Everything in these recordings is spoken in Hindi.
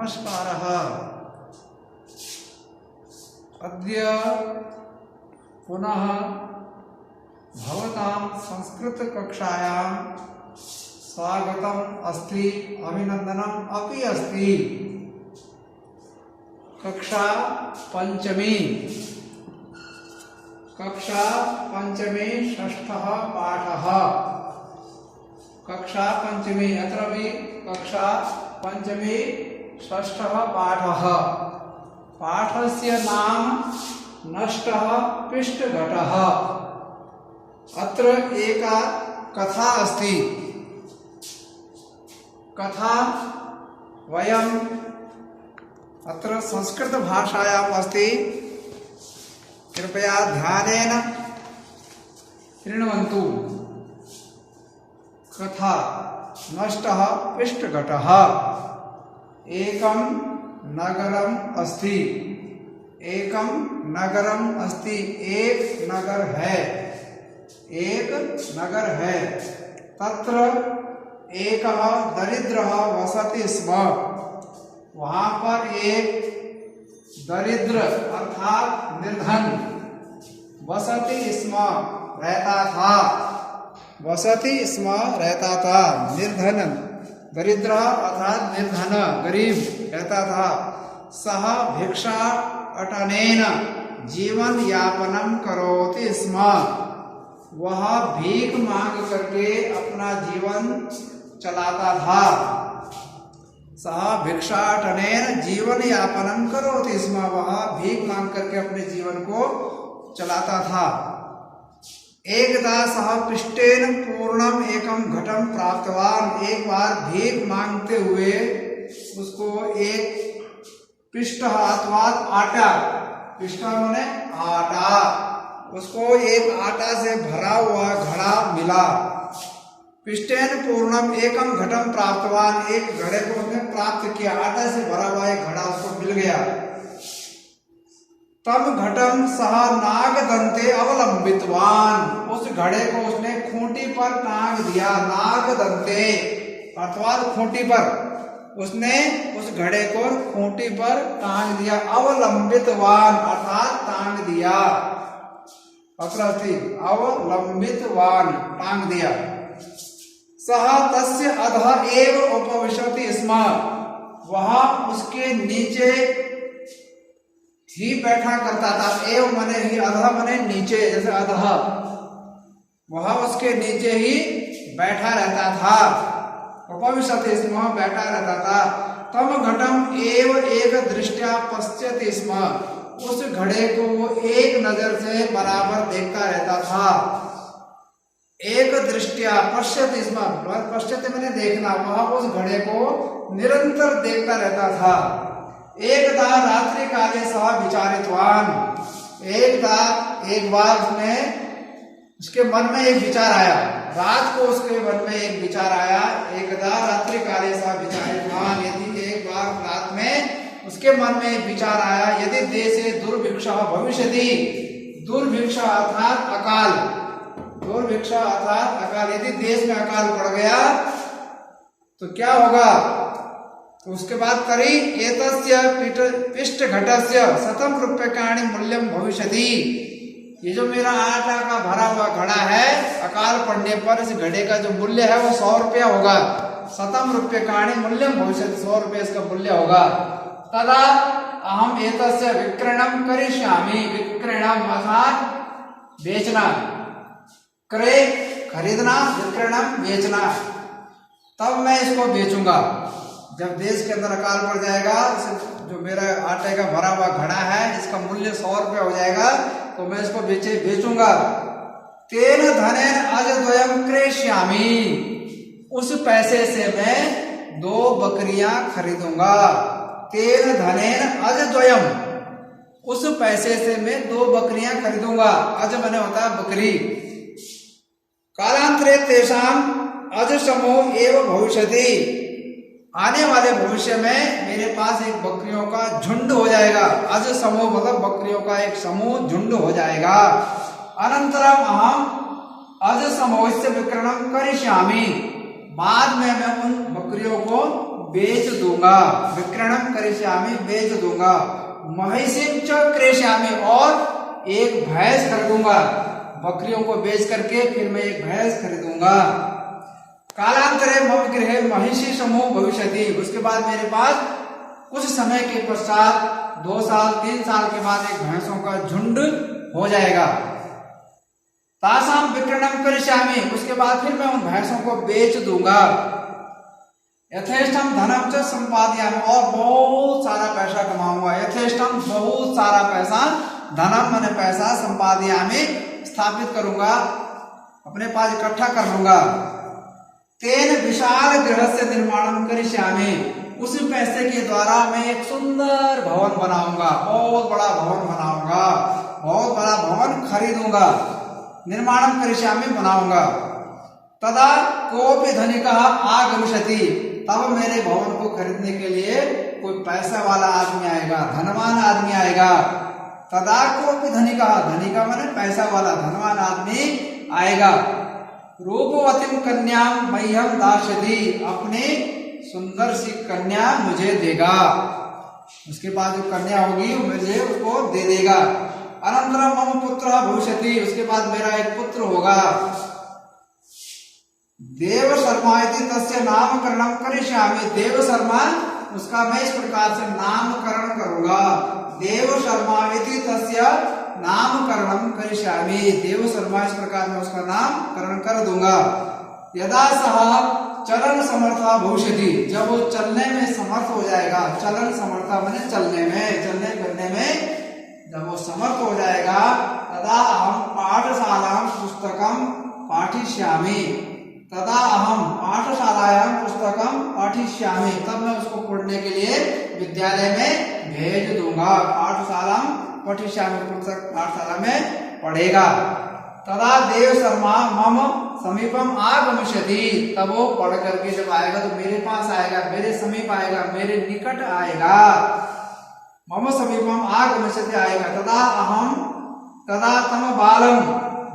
नमस्कारः। अद्य पुनः भवतां संस्कृतकक्षायां स्वागतम् अस्ति, अभिनन्दनम् अपि अस्ति। कक्षा पंचमी षष्ठः पाठः। कक्षा पंचमी अत्र भी कक्षा पंचमी षष्ठः पाठः। पाठस्य नाम नष्टः पिष्टघटः। अत्र एका कथा अस्ति। कथा वयम् अत्र संस्कृत भाषायाम् अस्ति, कृपया ध्यानेन शृण्वन्तु। कथा नष्टः पिष्टघटः। एकं नगरम् अस्ति। एकं नगरम् अस्ति। एक नगर है। एक नगर है। तत्र एकः दरिद्रः वसति स्म। वहां पर एक दरिद्र अर्थात निर्धन वसति स्म रहता था। वसति स्म रहता था। निर्धन दरिद्र अर्थात निर्धन गरीब रहता था। सह भिक्षा अटनेन जीवन यापनम करोति स्म। वह भीख मांग करके अपना जीवन चलाता था। सह भिक्षाटनेन जीवन यापनम करोति स्म। वह भीख मांग करके अपने जीवन को चलाता था। एकदा सह पिष्टेन पूर्णम एकम घटम प्राप्तवान। एक बार भीख मांगते हुए उसको एक पिष्ट अथवा आटा, पिष्ट माने आटा, उसको एक आटा से भरा हुआ घड़ा मिला। पिष्टेन पूर्णम एकम घटम प्राप्तवान। एक घड़े को उसने प्राप्त किया। आटा से भरा हुआ एक घड़ा उसको मिल गया। तब घटम सह नाग दंते अवलंबितवान। उस घड़े को उसने खूंटी पर टांग दिया। नाग दंते अर्थात खूंटी पर उसने उस घड़े को खूंटी पर टांग दिया। अवलंबितवान अर्थात टांग दिया। अत्रस्ति अवलंबितवान टांग दिया। सह तस्य अधः एव उपविशति स्म। वह उसके नीचे ही बैठा करता था। एव मने ही, अधः मने नीचे, जैसे अधः, वह उसके नीचे ही बैठा रहता था। उपविशति स्म बैठा रहता था। तम घटम एव एक दृष्टया पश्यति स्म। उस घड़े को वो एक नजर से बराबर देखता रहता था। एक दृष्टया पश्यति स्म, पश्यति मैंने देखना। वह उस घड़े को निरंतर देखता रहता था। एकदा रात्रि काले सह विचारितवान। एक बार उसने, उसके मन में एक विचार आया। रात को उसके मन में एक विचार आया। एकदा रात्रि काले सह विचारितवान। यदि एक बार रात में उसके मन में एक विचार आया, यदि देशे दुर्भिक्षः भविष्यति। दुर्भिक्षा अर्थात अकाल। दुर्भिक्षा अर्थात अकाल। यदि देश में अकाल पड़ गया तो क्या होगा? तो उसके बाद करी एतस्य पिष्टघटस्य शतम रूप्यकाणि मूल्यम भविष्यति। ये जो मेरा आटा का भरा हुआ घड़ा है, अकाल पड़ने पर इस घड़े का जो मूल्य है वो 100 रुपया होगा। शतम रूप्यकाणि मूल्यम भविष्यति, 100 रुपये इसका मूल्य होगा। तदा अहम एतस्य विक्रयणम करिष्यामि। विक्रयणम अर्थात बेचना, क्रय खरीदना, विक्रयणम बेचना। तब मैं इसको बेचूंगा। जब देश के अंदर अकाल पड़ जाएगा, जो मेरा आटे का भरा हुआ घड़ा है इसका मूल्य 100 रुपया हो जाएगा, तो मैं इसको बेचूंगा। तेन धनेन अजद्वयम क्रेष्यामि। उस पैसे से मैं 2 बकरियां खरीदूंगा। तेन धनेन अजद्वयम, उस पैसे से मैं 2 बकरियां खरीदूंगा। अज मैंने होता है बकरी। कालांतरे तेषाम अज समूह एवं भविष्यति। आने वाले भविष्य में मेरे पास एक बकरियों का झुंड हो जाएगा। अज समूह मतलब बकरियों का एक समूह, झुंड हो जाएगा। अनंतरम अहम अज समूह से विक्रयणम करिष्यामि। बाद में मैं उन बकरियों को बेच दूंगा। विक्रयणम करिष्यामि, बेच दूंगा। महिषीं च क्रेष्यामि, और एक भैंस खरीदूंगा। बकरियों को बेच करके फिर मैं एक भैंस खरीदूंगा। कालांतरे मम गृहे महिषी समूह भविष्यति, उसके बाद मेरे पास कुछ समय के पश्चात 2 साल 3 साल के बाद एक भैंसों का झुंड हो जाएगा। तासाम विक्रयणम करिष्यामि, उसके बाद फिर मैं उन भैंसों को बेच दूंगा। यथेष्टम धनम च संपादयामि, और बहुत सारा पैसा कमाऊंगा। यथेष्टम बहुत सारा पैसा, धनम मैंने पैसा, संपादयामि स्थापित करूंगा, अपने पास इकट्ठा कर लूंगा। तेन विशाल गृहस्य निर्माणम करिष्यामि, उसी पैसे के द्वारा मैं एक सुंदर भवन बनाऊंगा, बहुत बड़ा भवन बनाऊंगा, बहुत बड़ा भवन खरीदूंगा। निर्माणम करिष्यामि, बनाऊंगा। तदा कोपि धनिकः आगमिष्यति, तब मेरे भवन को खरीदने के लिए कोई पैसा वाला आदमी आएगा, धनवान आदमी आएगा। तदा कोपि धनिकः, धनिका माने पैसा वाला, धनवान आदमी आएगा। रूपवतीं कन्याम मह्यम दास्यति, अपने सुंदर सी कन्या मुझे देगा। उसके बाद जो कन्या होगी मुझे उसको दे देगा। अनंतरम मम पुत्रः भविष्यति, उसके बाद मेरा एक पुत्र होगा। देव शर्मा इति तस्य नामकरणम करिष्यामि, देव शर्मा, उसका मैं इस प्रकार से नामकरण करूंगा। देव शर्मा इति तस्य नामकरणम करिष्यामि, देव शर्मा, इस प्रकार मैं उसका नामकरण कर दूंगा। यदा सह चलन समर्था भविष्यति, जब वो चलने में समर्थ हो जाएगा, चलन समर्था माने चलने में, चलने फिरने में जब वो समर्थ हो जाएगा, तदा अहम पाठशालां पुस्तकम पाठिष्यामि, तदा अहम पाठशालायां पुस्तकम पाठिष्यामि, तब मैं उसको पढ़ने के लिए विद्यालय में भेज दूंगा। पाठशाला पठिष्यामि, पुस्तक पाठशाला में पढ़ेगा। तदा देव शर्मा मम समीपम आगमिष्यति, तब वो पढ़ करके जब आएगा तो मेरे पास आएगा, मेरे समीप आएगा, मेरे निकट आएगा। मम समीपम आगमिष्यति, आएगा। तदा तम बालम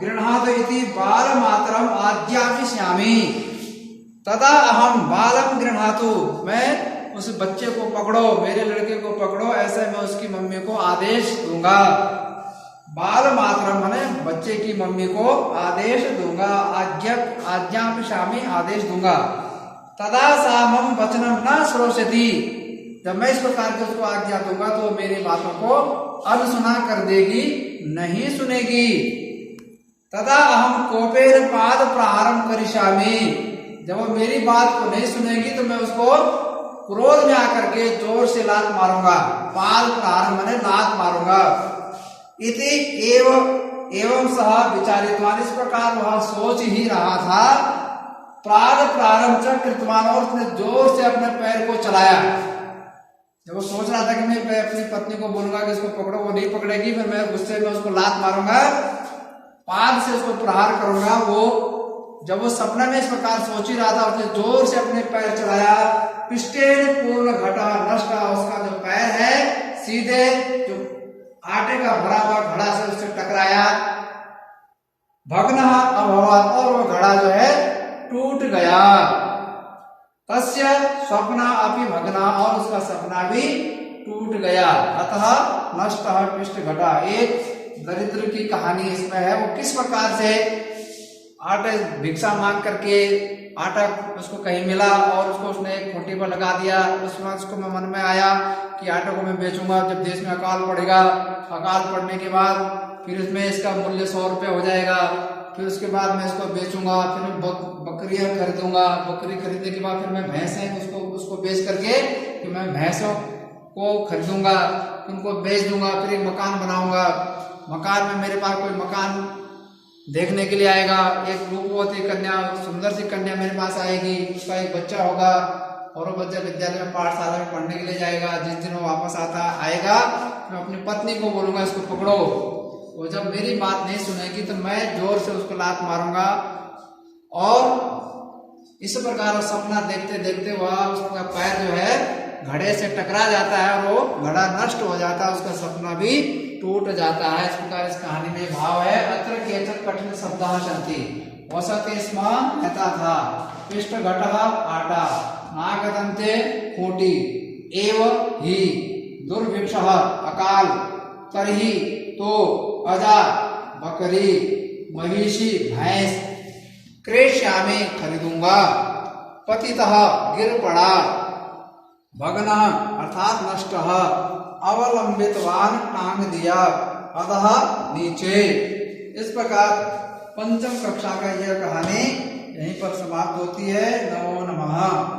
गृह्णातु इति बालमात्रम आज्ञापयिष्यामि, तदा अहम बालम गृह्णातु, मैं उस बच्चे को पकड़ो, मेरे लड़के को पकड़ो, ऐसे मैं उसकी मम्मी को आदेश दूंगा। बाल मात्रम माने बच्चे की मम्मी को आदेश दूंगा। आज्ञापयिष्यामि, आदेश दूंगा। तदा सा मम वचनम न श्रोष्यति, जब मैं इस प्रकार के उसको आज्ञा दूंगा तो मेरी बातों को अनसुना कर देगी, नहीं सुनेगी। तदा अहम कोपेन पाद प्रहारम करिष्यामि, जब वो मेरी बात को नहीं सुनेगी तो मैं उसको क्रोध में आकर के जोर से लात मारूंगा। पाद प्रहार माने लात मारूंगा। इति एवं सह विचारितवान, इस प्रकार वह सोच ही रहा था। प्राद प्रारंभ च कृतवान, और उसने जोर से अपने पैर को चलाया। जब वो सोच रहा था कि मैं अपनी पत्नी को बोलूंगा कि इसको पकड़ो, वो नहीं पकड़ेगी, फिर मैं गुस्से में उसको लात मारूंगा, पाद से उसको प्रहार करूंगा। वो जब वो सपना में इस प्रकार सोच ही रहा था, उसने जोर से अपने पैर चलाया। पिष्टेन पूर्ण घटा नष्ट, उसका जो पैर है सीधे जो आटे का भरा हुआ घड़ा से उससे टकराया। भग्न अभवत्, और वो घड़ा जो है टूट गया। तस्य स्वप्न अपि भग्ना, और उसका सपना भी टूट गया। अतः नष्ट पिष्ट घटा, एक दरिद्र की कहानी इसमें है। वो किस प्रकार से आटे भिक्षा मांग करके आटा उसको कहीं मिला और उसको उसने एक खूंटी पर लगा दिया। उसमें उसको मन में आया कि आटे को मैं बेचूंगा, जब देश में अकाल पड़ेगा, अकाल पड़ने के बाद फिर इसमें इसका मूल्य 100 रुपये हो जाएगा। फिर उसके बाद मैं इसको बेचूंगा, फिर मैं बकरियां खरीदूंगा, बकरी खरीदने के बाद फिर मैं भैंसें उसको बेच करके फिर मैं भैंसों को खरीदूंगा, उनको बेच दूंगा, फिर एक मकान बनाऊंगा। मकान में मेरे पास कोई मकान देखने के लिए आएगा, एक रूपवती कन्या, सुंदर सी कन्या मेरे पास आएगी, उसका एक बच्चा होगा और वो बच्चा विद्यालय में पाठशाला में पढ़ने के लिए जाएगा। जिस दिन वो वापस आएगा मैं अपनी पत्नी को बोलूंगा इसको पकड़ो। वो जब मेरी बात नहीं सुनेगी तो मैं जोर से उसको लात मारूंगा। और इस प्रकार सपना देखते देखते वह उसका पैर जो है घड़े से टकरा जाता है और वो घड़ा नष्ट हो जाता है, उसका सपना भी टूट जाता है। इस प्रकार इस कहानी में भाव है। अत्र केचन कठिन शब्दाः सन्ति, वसते स्म कहता था। पृष्ठघटः आटा, नागदन्ते खूंटी, एव ही दुर्भिक्षः अकाल, तरही तो, अजा बकरी, महिषी भैंस, क्रेष्यामि खरीदूंगा, पतितः गिर पड़ा, भग्नः अर्थात नष्टः, अवलंबितवान टांग दिया, अधः नीचे। इस प्रकार पंचम कक्षा का यह कहानी यहीं पर समाप्त होती है। नमो नमः।